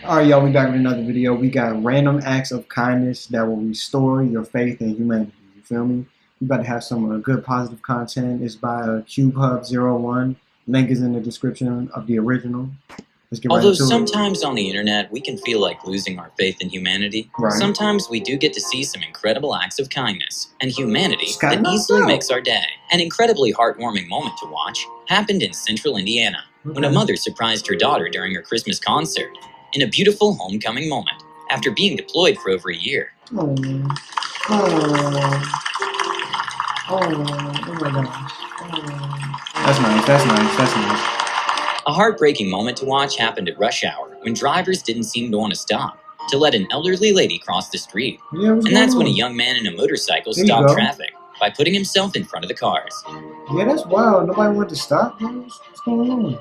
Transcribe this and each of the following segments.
Alright, y'all, we back with another video. We got random acts of kindness that will restore your faith in humanity. You feel me? We about to have some good positive content. It's by CubeHub01. Link is in the description of the original. Let's get right Although into it. sometimes on the internet we can feel like losing our faith in humanity, sometimes we do get to see some incredible acts of kindness and humanity that easily makes our day. An incredibly heartwarming moment to watch happened in central Indiana when a mother surprised her daughter during her Christmas concert in a beautiful homecoming moment after being deployed for over a year. Oh my gosh. That's nice. A heartbreaking moment to watch happened at rush hour when drivers didn't seem to want to stop to let an elderly lady cross the street. And that's when a young man in a motorcycle stopped traffic by putting himself in front of the cars. Yeah, that's wild. Nobody wanted to stop. What's going on?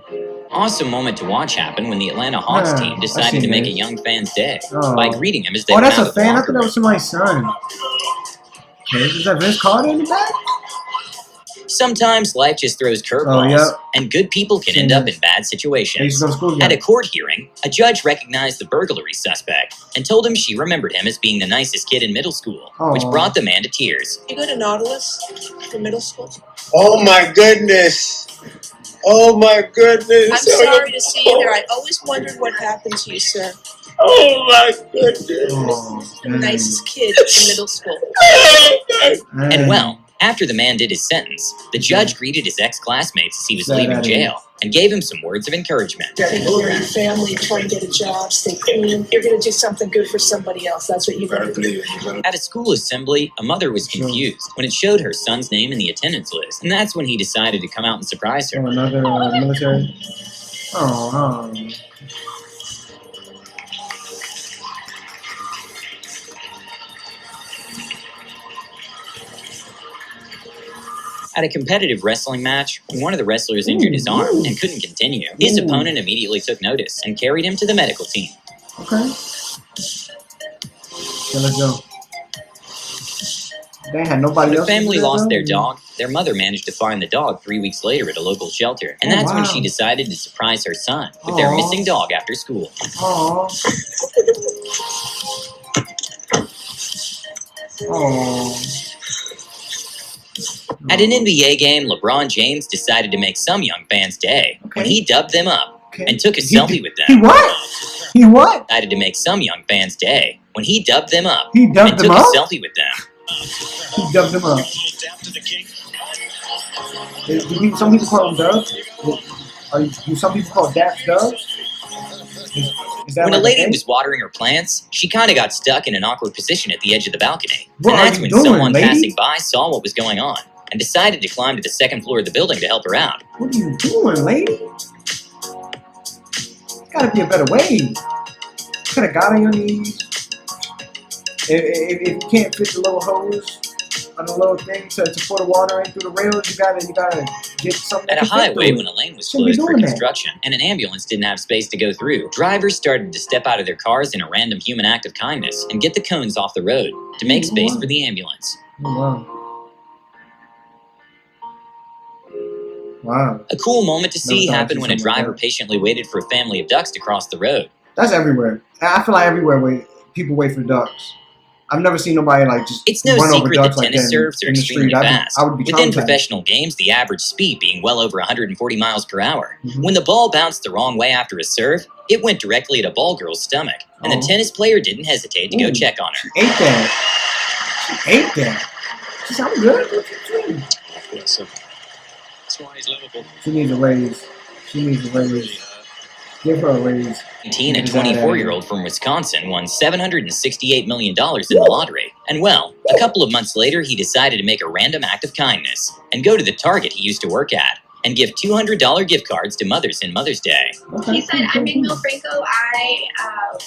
Awesome moment to watch happen when the Atlanta Hawks team decided to make a young fan's day by greeting him as they went out that's of a fan? I the thought that was somebody's son. Okay, is that Vince Carter in the back? Sometimes life just throws curveballs, and good people can end up in bad situations. At a court hearing, a judge recognized the burglary suspect and told him she remembered him as being the nicest kid in middle school, which brought the man to tears. You go to Nautilus for middle school? Oh my goodness! Oh my goodness! I'm sorry to see you there. I always wondered what happened to you, sir. Oh my goodness! The nicest kid in middle school. And well, after the man did his sentence, the judge greeted his ex-classmates as he was leaving jail and gave him some words of encouragement. Take care of your family, try and get a job, stay clean. You're going to do something good for somebody else. That's what you're going to do. At a school assembly, a mother was confused when it showed her son's name in the attendance list, and that's when he decided to come out and surprise her. Another military? At a competitive wrestling match, when one of the wrestlers injured his arm and couldn't continue, his opponent immediately took notice and carried him to the medical team. Okay, let's go. They had nobody else. When the family lost their dog, their mother managed to find the dog 3 weeks later at a local shelter. And that's when she decided to surprise her son with their missing dog after school. At an NBA game, LeBron James decided to make some young fans' day when he dubbed them up and took a selfie with them. He what? Decided to make some young fans' day when he dubbed them up and took a selfie with them. He dubbed them up. Some people call them dubs? Do some people call daps dubs? When a lady was watering her plants, she kind of got stuck in an awkward position at the edge of the balcony. And that's when someone passing by saw what was going on and decided to climb to the second floor of the building to help her out. What are you doing, lady? There's gotta be a better way. You could have got on your knees. If you can't fit the little hose on the little thing to pour the water in through the rails, you gotta get something. At a highway, when a lane was closed for construction and an ambulance didn't have space to go through, drivers started to step out of their cars in a random human act of kindness and get the cones off the road to make space for the ambulance. Wow. A cool moment to see happened when a driver patiently waited for a family of ducks to cross the road. That's everywhere. I feel like everywhere people wait for ducks. I've never seen nobody just It's no run secret over that tennis serves are extremely fast. Within professional games, the average speed being well over 140 miles per hour. When the ball bounced the wrong way after a serve, it went directly at a ball girl's stomach, and the tennis player didn't hesitate to go check on her. She ate that. She said, "I'm good." That's why he's Liverpool. She needs a raise. Give her a raise. A 24-year-old from Wisconsin won $768 million in the lottery. And well, a couple of months later, he decided to make a random act of kindness and go to the Target he used to work at and give $200 gift cards to mothers in Mother's Day. He said, "I'm Miguel Franco. I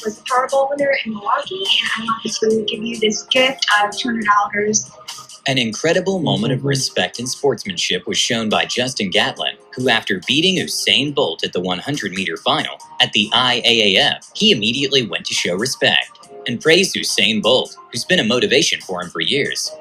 was a Powerball winner in Milwaukee, and I want to give you this gift of $200. An incredible moment of respect and sportsmanship was shown by Justin Gatlin, who after beating Usain Bolt at the 100-meter final at the IAAF, he immediately went to show respect and praised Usain Bolt, who's been a motivation for him for years.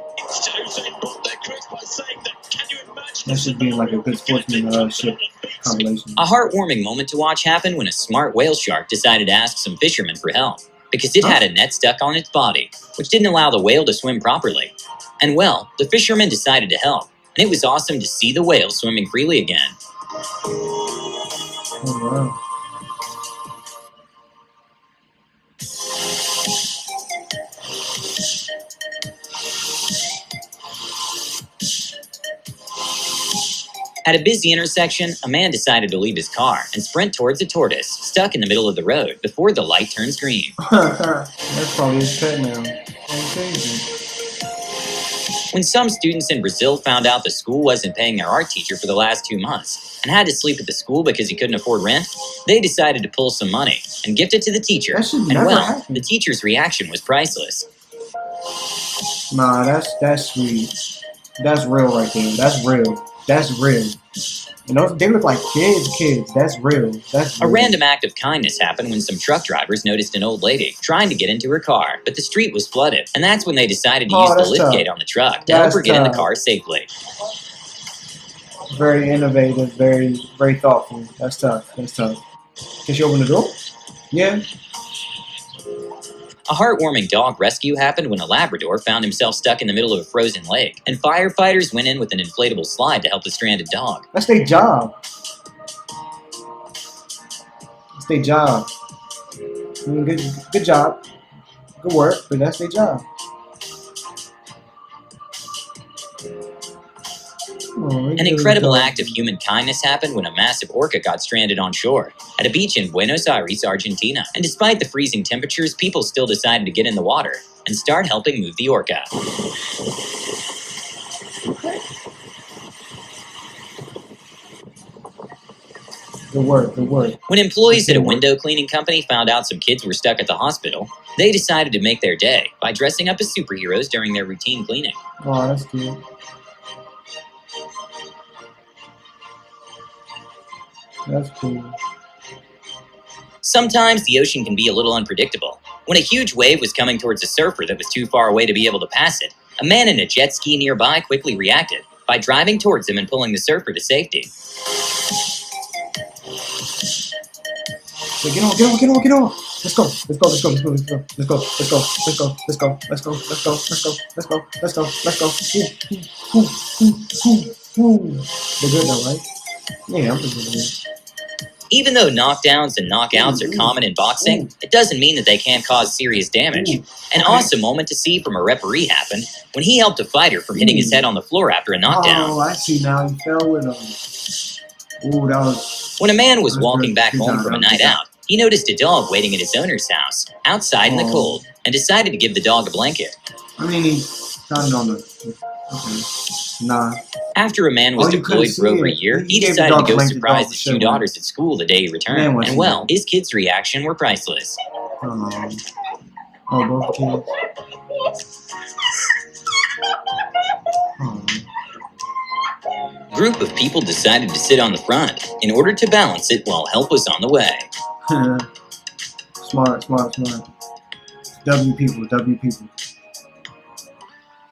That should be like a good sportsmanship. compilation. A heartwarming moment to watch happened when a smart whale shark decided to ask some fishermen for help because it had a net stuck on its body, which didn't allow the whale to swim properly. And well, the fishermen decided to help, and it was awesome to see the whale swimming freely again. Oh, wow. At a busy intersection, a man decided to leave his car and sprint towards a tortoise stuck in the middle of the road before the light turns green. That's probably his pet now. That's crazy. When some students in Brazil found out the school wasn't paying their art teacher for the last 2 months and had to sleep at the school because he couldn't afford rent, they decided to pull some money and gift it to the teacher. And well, happen. the teacher's reaction was priceless. Nah, that's sweet. That's real right there. That's real. That's real. You know, they look like kids. That's real. That's real. A random act of kindness happened when some truck drivers noticed an old lady trying to get into her car, but the street was flooded, and that's when they decided to use the liftgate on the truck to help her get in the car safely. Very innovative, very thoughtful. That's tough. Can she open the door? Yeah. A heartwarming dog rescue happened when a Labrador found himself stuck in the middle of a frozen lake, and firefighters went in with an inflatable slide to help the stranded dog. That's their job. That's their job. I mean, good job. Good work, but that's their job. An incredible act of human kindness happened when a massive orca got stranded on shore at a beach in Buenos Aires, Argentina. And despite the freezing temperatures, people still decided to get in the water and start helping move the orca. Good work. When employees at a window cleaning company found out some kids were stuck at the hospital, they decided to make their day by dressing up as superheroes during their routine cleaning. Oh, that's cute. That's cool. Sometimes the ocean can be a little unpredictable. When a huge wave was coming towards a surfer that was too far away to be able to pass it, a man in a jet ski nearby quickly reacted by driving towards him and pulling the surfer to safety. So get on. Let's go. They're good though, right? Yeah, I'm just gonna. Even though knockdowns and knockouts are common in boxing, it doesn't mean that they can't cause serious damage. An awesome moment to see from a referee happened when he helped a fighter from hitting his head on the floor after a knockdown. Oh, I see now. He fell with him. Ooh, that was... When a man was walking back home from a night out, he noticed a dog waiting at his owner's house, outside in the cold, and decided to give the dog a blanket. I mean, he found it on the... Okay. Nah. After a man was deployed for over a year, he decided to go surprise his 2 daughters at school the day he returned. And well, his kids' reaction were priceless. Oh, both kids. Oh. A group of people decided to sit on the front in order to balance it while help was on the way. Smart. W people.